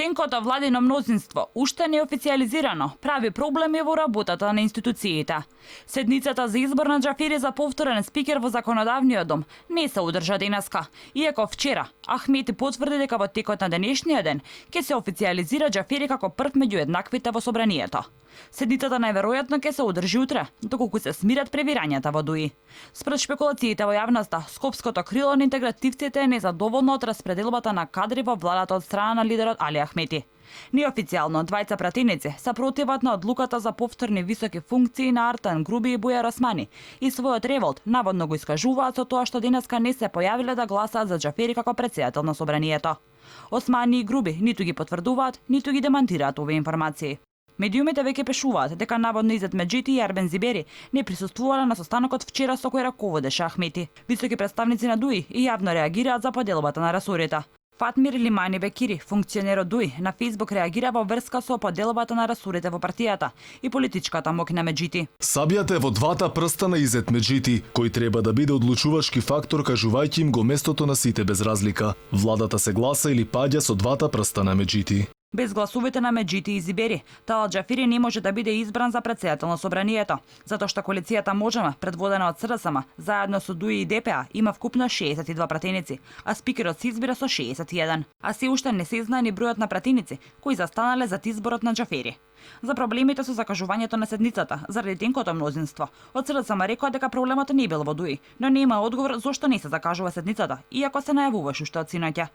Тенкото владино мнозинство уште не официјализирано прави проблеми во работата на институциите. Седницата за избор на Џафери за повторен спикер во законодавниот дом не се одржа денеска, иако вчера Ахмети потврди дека во текот на денешниот ден ќе се официјализира Џафери како прв меѓу еднаквите во собранието. Седницата најверојатно ќе се одржи утре, доколку се смират превирањата во ДУИ. Според шпекулациите во јавноста, скопското крило на интегративците е незадоволно од распределбата на кадри во владата од страна на лидерот Али Ахмети. Неофицијално, двајца пратеници се противат на одлуката за повторни високи функции на Артан Груби и Бујар Османи и својот револт наводно го искажуваат со тоа што денеска не се појавиле да гласаат за Џафери како претседател на собранието. Османи и Груби ниту ги потврдуваат, ниту ги демантираат овие информации. Медиумите веќе пишуваат дека наводно Изет Меджити и Арбен Зибери не присуствувале на состанокот вчера со кој раководеше Ахмети. Високи представници на ДУИ и јавно реагираат за поделбата на ресорите. Фатмир Лимани Бекири, функционер од ДУИ, на Фејсбук реагира во врска со поделбата на ресорите во партијата и политичката моќ на Меджити. Сабијата е во двата прста на Изет Меджити, кој треба да биде одлучувачки фактор кажувајќи им го местото на сите без разлика. Владата се гласа или паѓа со двата прста на Меджити. Без гласовите на Меджити и Зибери, Талат Џафери не може да биде избран за претседател на собранието, затоа што коалицијата Можеме, предводена од СДСМ, заедно со ДУИ и ДПА, има вкупно 62 пратеници, а спикерот се избира со 61. А се уште не се знае ни бројот на пратеници кои застанале зад изборот на Џафери. За проблемите со закажувањето на седницата заради тенкото мнозинство, од СДСМ рекоа дека проблемот не бил во ДУИ, но нема одговор зошто не се закажува седницата, иако се најавуваше уште од синоќа.